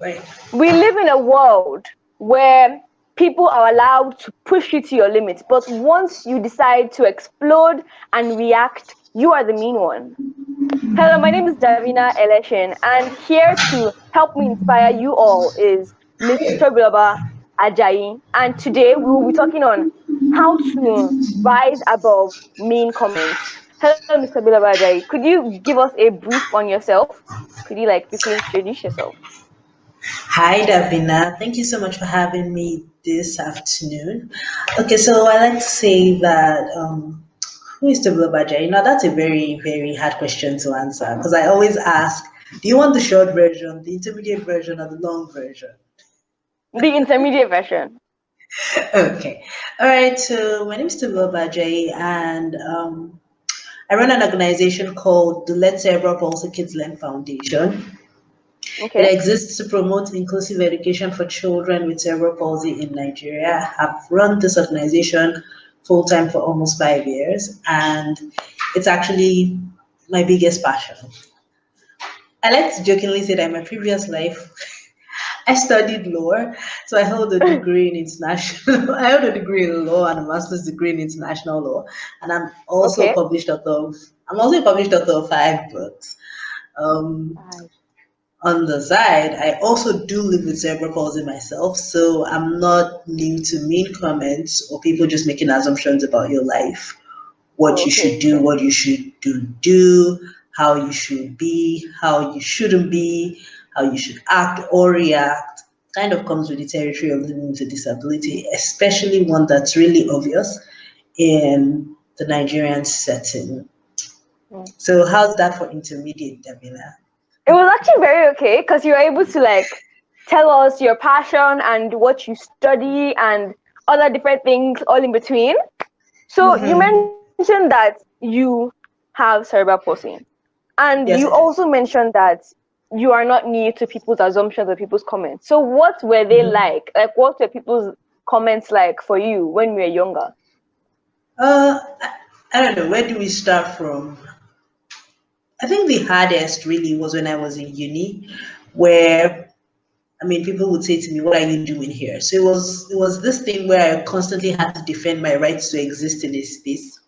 Right. We live in a world where people are allowed to push you to your limits, but once you decide to explode and react, you are the mean one. Hello, my name is Davina Elesin, and here to help me inspire you all is Miss Tobiloba Ajayi. And today we will be talking on how to rise above mean comments. Hello, Miss Tobiloba Ajayi. Could you give us a brief on yourself? Could you quickly introduce yourself? Hi, Davina. Thank you so much for having me this afternoon. Okay, so I like to say that who is Tobiloba Ajayi? Now, that's a very, very hard question to answer because I always ask, do you want the short version, the intermediate version, or the long version? The intermediate version. Okay. All right. So my name is Tobiloba Ajayi, and I run an organization called the Let Cerebral Palsy Kids Learn Foundation. It Okay. exists to promote inclusive education for children with cerebral palsy in Nigeria. I've run this organization full time for almost 5 years, and it's actually my biggest passion. I like to jokingly say that in my previous life, I studied law, so I held a degree in international. I held a degree in law and a master's degree in international law, and I'm also Okay. published author of. I'm also a published author of 5 books. Um, Right. on the side, I also do live with cerebral palsy myself, so I'm not new to mean comments or people just making assumptions about your life, what you should Okay. do, what you should do, how you should be, how you shouldn't be, how you should act or react. Kind of comes with the territory of living with a disability, especially one that's really obvious in the Nigerian setting. Mm. So, how's that for intermediate, Davina? It was actually very okay because you were able to tell us your passion and what you study and other different things all in between. So you Mm-hmm. mentioned that you have cerebral palsy, and you Yes, I also do. mentioned that you are not new to people's assumptions or people's comments. So what were they Mhm. like? Like what were people's comments like for you when you were younger? I don't know. Where do we start from? I think the hardest really was when I was in uni, where I mean, people would say to me, "What are you doing here?" So it was this thing where I constantly had to defend my rights to exist in a space.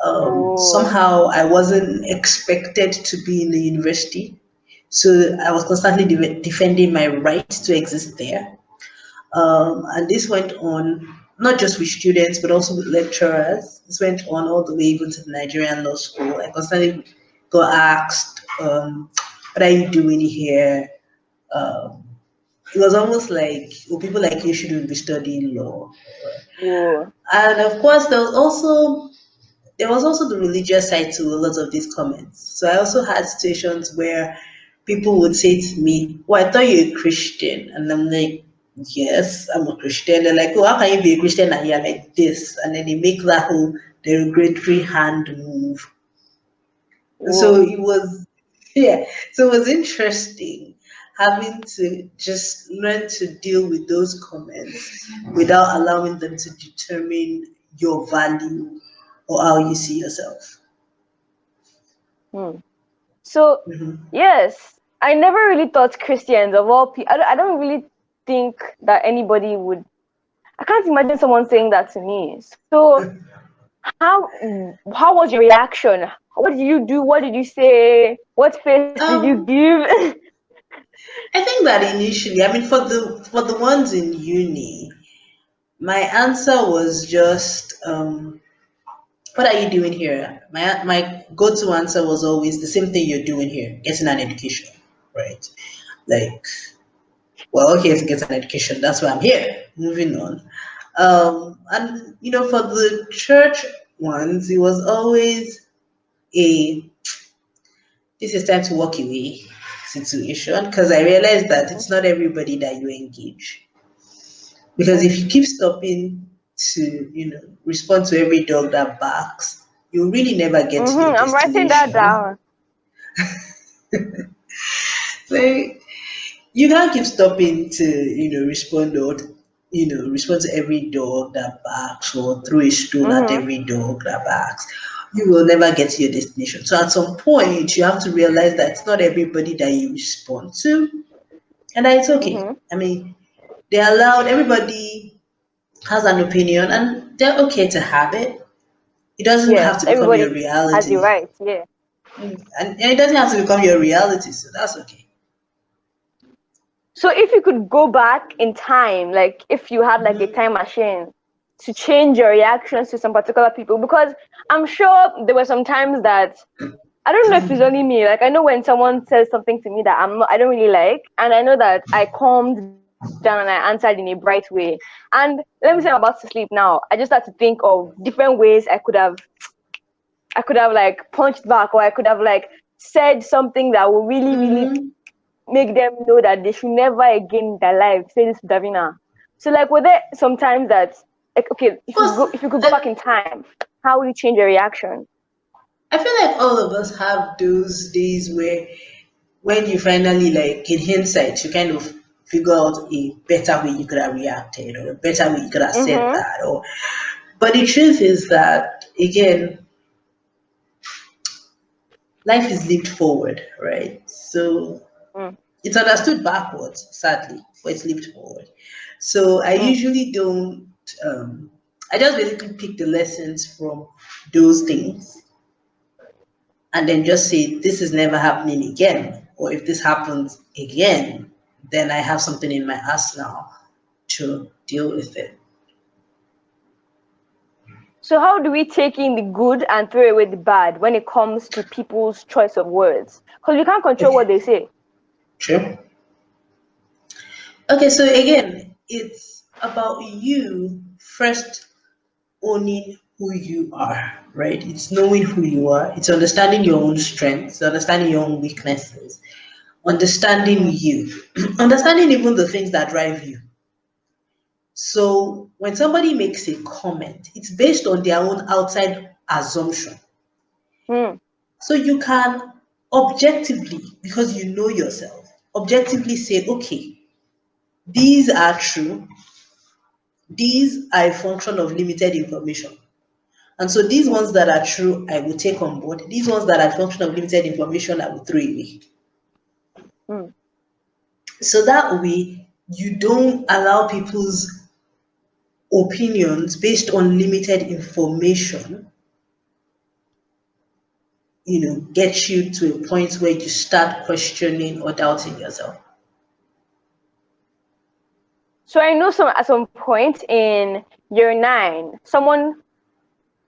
Oh, Somehow I wasn't expected to be in the university, so I was constantly defending my right to exist there. And this went on not just with students, but also with lecturers. This went on all the way even to the Nigerian law school. I constantly got asked, "What are you doing here?" Um, it was almost like, well, people like you shouldn't be studying law. oh, And of course, there was also the religious side to a lot of these comments. So I also had situations where people would say to me, "Well, I thought you're a Christian." And I'm like, "Yes, I'm a Christian." They're like, "Oh, how can you be a Christian and you're like this?" And then they make that whole derogatory hand move. So oh. it was, yeah, so it was interesting having to just learn to deal with those comments without allowing them to determine your value or how you see yourself. Hmm. So Mhm. yes, I never really thought Christians of all people. I don't really think that anybody would. I can't imagine someone saying that to me. So how was your reaction? What did you do? What did you say? What face did you Um, give? I think that initially, I mean, for the ones in uni, my answer was just, "What are you doing here?" My go-to answer was always the same thing you're doing here, getting an education, right? Like, well, okay, to get an education, that's why I'm here. Moving on. And for the church ones, it was always a this is time to walk away situation because I realized that it's not everybody that you engage. Because if you keep stopping to, respond to every dog that barks, you really never get to your I'm writing that destination. down. So you can't keep stopping to, respond to every dog that barks or throw a stone at Mm-hmm. every dog that barks. You will never get to your destination. So at some point, you have to realize that it's not everybody that you respond to. And that it's okay. Mm-hmm. I mean, they allowed everybody has an opinion, and they're okay to have it. It doesn't have Yes, to become your everybody has the reality. right. Yeah. And it doesn't have to become your reality, so that's okay. So if you could go back in time, like if you had like a time machine to change your reactions to some particular people, because I'm sure there were some times that I don't know if it's only me. Like I know when someone says something to me that I don't really like, and I know that I calmed down and I answered in a bright way. And let me say I'm about to sleep now. I just had to think of different ways I could have like punched back, or I could have like said something that would really, really Mm-hmm. make them know that they should never again in their life say this to Davina. So like were there sometimes that like okay, Of course, if you could go back like in time, how would you change your reaction? I feel like all of us have those days where when you finally like in hindsight you kind of figure out a better way you could have reacted or a better way you could have said Mm-hmm. that or but the truth is that again life is lived forward, right? So Mm, it's understood backwards, sadly, but it's lived forward. So I mm. usually don't I just basically pick the lessons from those things and then just say this is never happening again. Or if this happens again, then I have something in my arsenal to deal with it. So how do we take in the good and throw away the bad when it comes to people's choice of words? Because we can't control Okay, what they say. true. Okay, so again, it's about you first owning who you are, right? It's knowing who you are. It's understanding your own strengths, understanding your own weaknesses, understanding Mm, you, understanding even the things that drive you. So when somebody makes a comment, it's based on their own outside assumption. mm, So you can objectively, because you know yourself, objectively say, okay, these are true, these are a function of limited information. And so these mm, ones that are true, I will take on board. These ones that are function of limited information, I will throw away. mm. So that way, you don't allow people's opinions based on limited information, get you to a point where you start questioning or doubting yourself. So I know some at some point in year nine,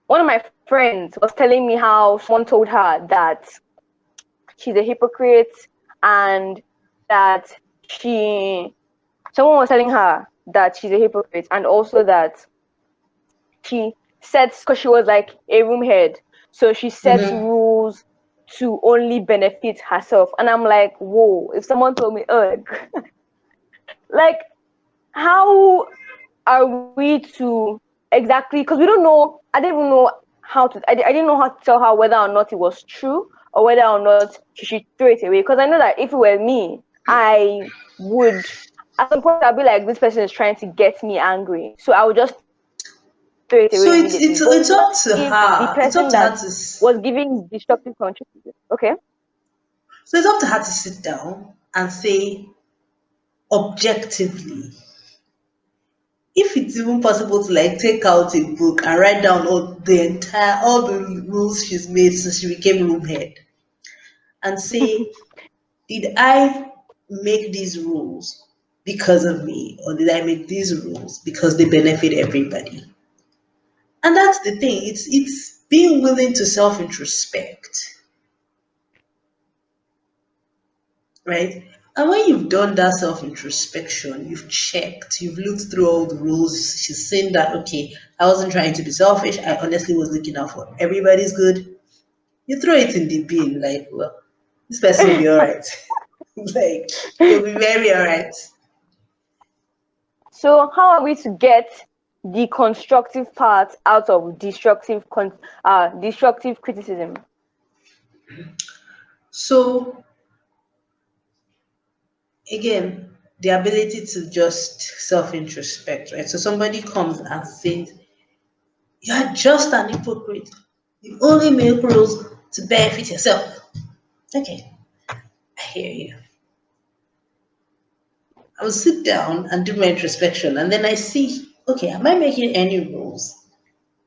one of my friends was telling me how someone told her that she's a hypocrite and that she someone was telling her that she's a hypocrite and also that she sets because she was like a room head, so she sets Mhm. rules to only benefit herself. And I'm like, whoa, if someone told me, ugh, like how are we to exactly, because we don't know, I didn't even know how to I didn't know how to tell her whether or not it was true or whether or not she should throw it away, because I know that if it were me, I would at some point I'll be like, this person is trying to get me angry, so I would just throw it away immediately. But So what it's if up the to person her. that It's up to her to was giving destructive contribution, okay? so it's up to her to sit down and say objectively, if it's even possible to like take out a book and write down all the rules she's made since she became room head and say, did I make these rules because of me, or did I make these rules because they benefit everybody? And that's the thing. It's being willing to self introspect, right? And when you've done that self introspection, you've checked, you've looked through all the rules, she's seen that, okay, I wasn't trying to be selfish, I honestly was looking out for everybody's good. You throw it in the bin, like, well, this person will be all right. Like, they'll be very all right. So how are we to get the constructive part out of destructive criticism? So, again, the ability to just self introspect, right? So, somebody comes and says, you're just an hypocrite. You only make rules to benefit yourself. Okay, I hear you. I will sit down and do my introspection, and then I see, okay, am I making any rules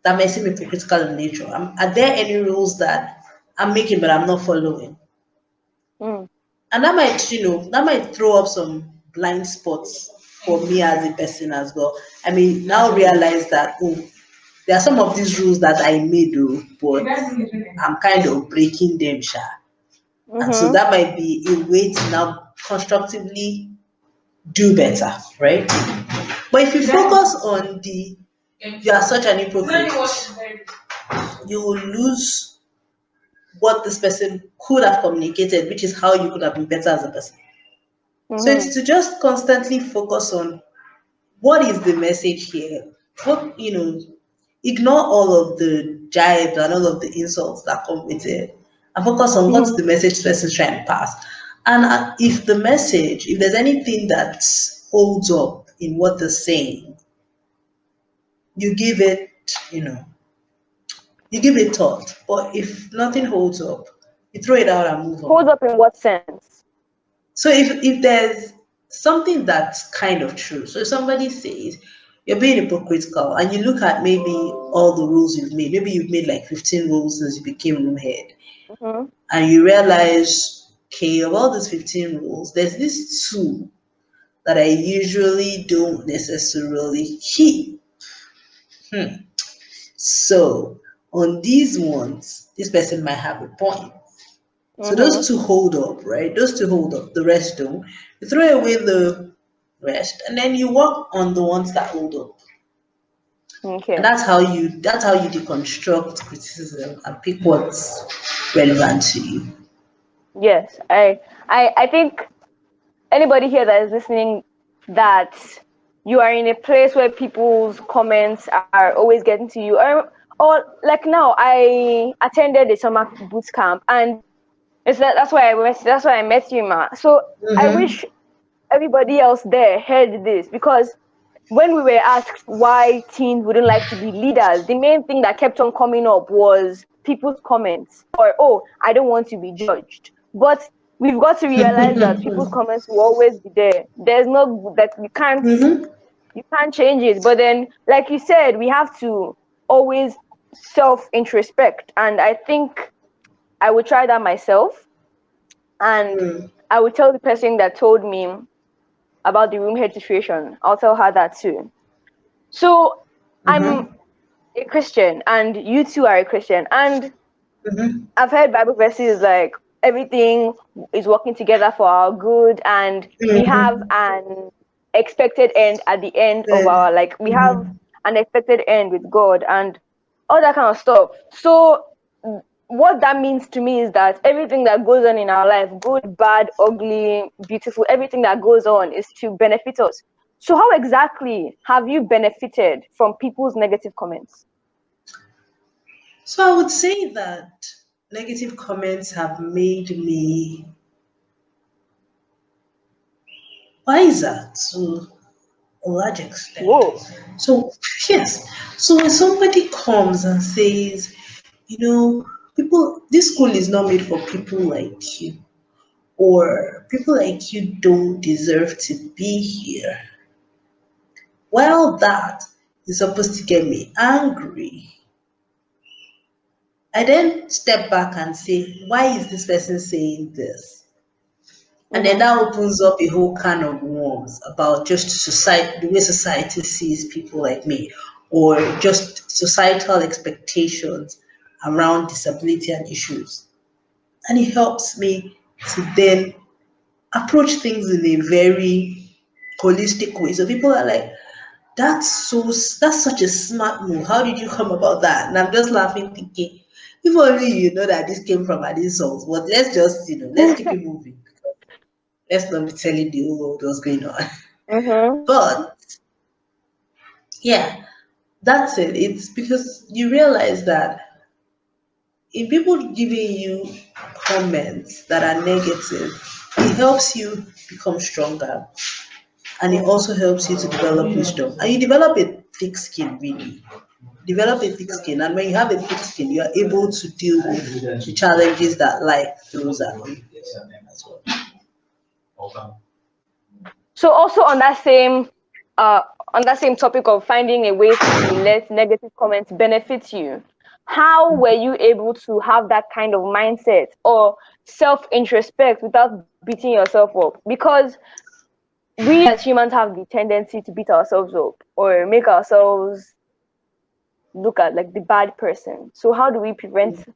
that may seem hypocritical in nature? Are there any rules that I'm making but I'm not following? Mm. And that might, that might throw up some blind spots for me as a person as well. I mean, now realize that, oh, there are some of these rules that I made, oh, but I'm kind of breaking them, sha. And so Mm-hmm. that might be a way to now constructively do better, right? But if you focus on the you are such an hypocrite, you will lose what this person could have communicated, which is how you could have been better as a person. So Mm-hmm. it's to just constantly focus on what is the message here. What ignore all of the jibes and all of the insults that come with it, and focus on what's Mm-hmm. the message the person's trying to pass. And if there's anything that holds up in what they're saying, you give it, you know, you give it thought. But if nothing holds up, you throw it out and move Hold on. up in what sense? So if there's something that's kind of true, so if somebody says you're being hypocritical and you look at maybe all the rules you've made, maybe you've made like 15 rules since you became room head, Mm-hmm. and you realize, okay, of all these 15 rules, there's this two that I usually don't necessarily keep. So on these ones, this person might have a point. So Mm-hmm. those two hold up, right? Those two hold up. The rest don't. You throw away the rest, and then you work on the ones that hold up. And Okay. that's how you deconstruct criticism and pick what's relevant to you. Yes. I think anybody here that is listening, that you are in a place where people's comments are always getting to you, or like now I attended a summer boot camp, and that's why I met you, ma. So I Mm-hmm. wish everybody else there heard this, because when we were asked why teens wouldn't like to be leaders, the main thing that kept on coming up was people's comments, or, oh, I don't want to be judged. But we've got to realize that people's comments will always be there. There's no that Mm-hmm. you can't change it. But then, like you said, we have to always self introspect, and I think I would try that myself, and I would tell the person that told me about the room head situation. I'll tell her that too. So I'm Mm-hmm. a Christian, and you too are a Christian. And Mm-hmm. I've heard Bible verses like everything is working together for our good, and we have Mm-hmm. an expected end at the end of Then, our, like, we have mm-hmm. an expected end with God and all that kind of stuff. So what that means to me is that everything that goes on in our life, good, bad, ugly, beautiful, everything that goes on is to benefit us. So how exactly have you benefited from people's negative comments? So I would say that negative comments have made me wiser to a large extent. Whoa. So yes, so when somebody comes and says, people, this school is not made for people like you, or people like you don't deserve to be here. While that is supposed to get me angry, I then step back and say, why is this person saying this? And then Mm-hmm. that opens up a whole can of worms about just society, the way society sees people like me, or just societal expectations around disability and issues. And it helps me to then approach things in a very holistic way. So people are like, that's such a smart move. How did you come about that? And I'm just laughing, thinking, if only you know that this came from an insult. But let's just, let's keep it moving. Let's not be telling the whole world what's going on. Mm-hmm. But yeah, that's it. It's because you realize that in people giving you comments that are negative, it helps you become stronger, and it Mm. also helps you to develop wisdom. And you develop a thick skin, really. Develop a thick skin, and when you have a thick skin, you are able to deal with the challenges that life throws at you as well. So also on that same topic of finding a way to let negative comments benefit you, how were you able to have that kind of mindset or self-introspect without beating yourself up? Because we as humans have the tendency to beat ourselves up or make ourselves look at like the bad person. So how do we prevent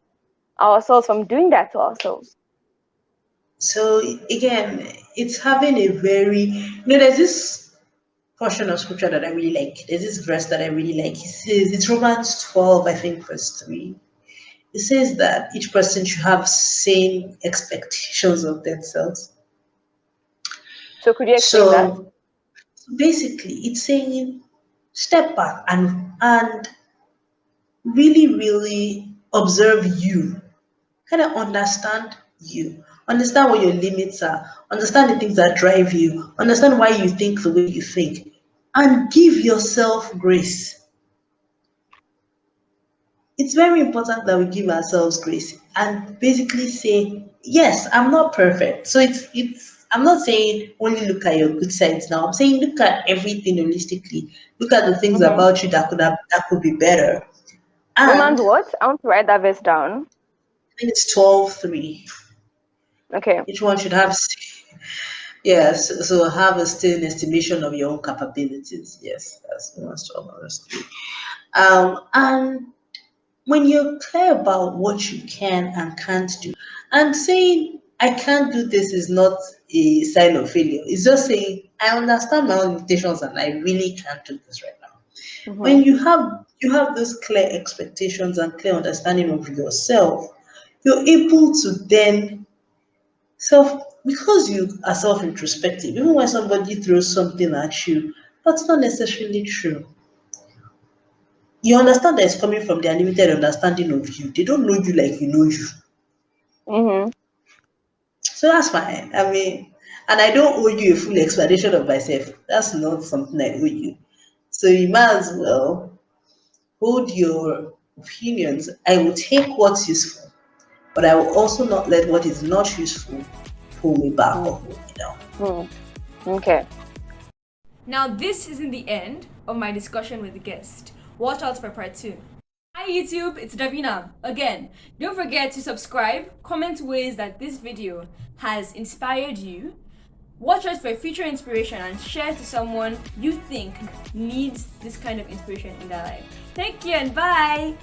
ourselves from doing that to ourselves? So again, it's having a very, there's this portion of scripture that I really like. There's this verse that I really like. It says, it's Romans 12, I think, verse 3. It says that each person should have same expectations of themselves. So could you explain that? So basically, it's saying step back and really, really observe you. Kind of understand you. Understand what your limits are. Understand the things that drive you. Understand why you think the way you think. And give yourself grace. It's very important that we give ourselves grace and basically say, yes, I'm not perfect. So it's I'm not saying only look at your good sides now. I'm saying look at everything holistically. Look at the things Mm-hmm. about you that could be better. And Romans I what? I want to write that verse down. think it's 12:3. Okay. Each one should have yes, so have a still estimation of your own capabilities. Yes, that's Romans 12 verse 3. And when you're clear about what you can and can't do, and saying I can't do this is not a sign of failure. It's just saying I understand my own limitations and I really can't do this right now. Mm-hmm. When you have those clear expectations and clear understanding of yourself, you're able to then self because you are self introspective, even when somebody throws something at you, that's not necessarily true. You understand that it's coming from their limited understanding of you. They don't know you like you know you. Mm-hmm. So that's fine. I mean, and I don't owe you a full explanation of myself. That's not something I owe you. So you might as well hold your opinions. I will take what's useful, but I will also not let what is not useful pull me back or pull me down. Mm-hmm. Okay. Now, this isn't the end of my discussion with the guest. Watch out for part 2. Hi YouTube, it's Davina. Again, don't forget to subscribe, comment ways that this video has inspired you, watch out for future inspiration, and share to someone you think needs this kind of inspiration in their life. Thank you and bye!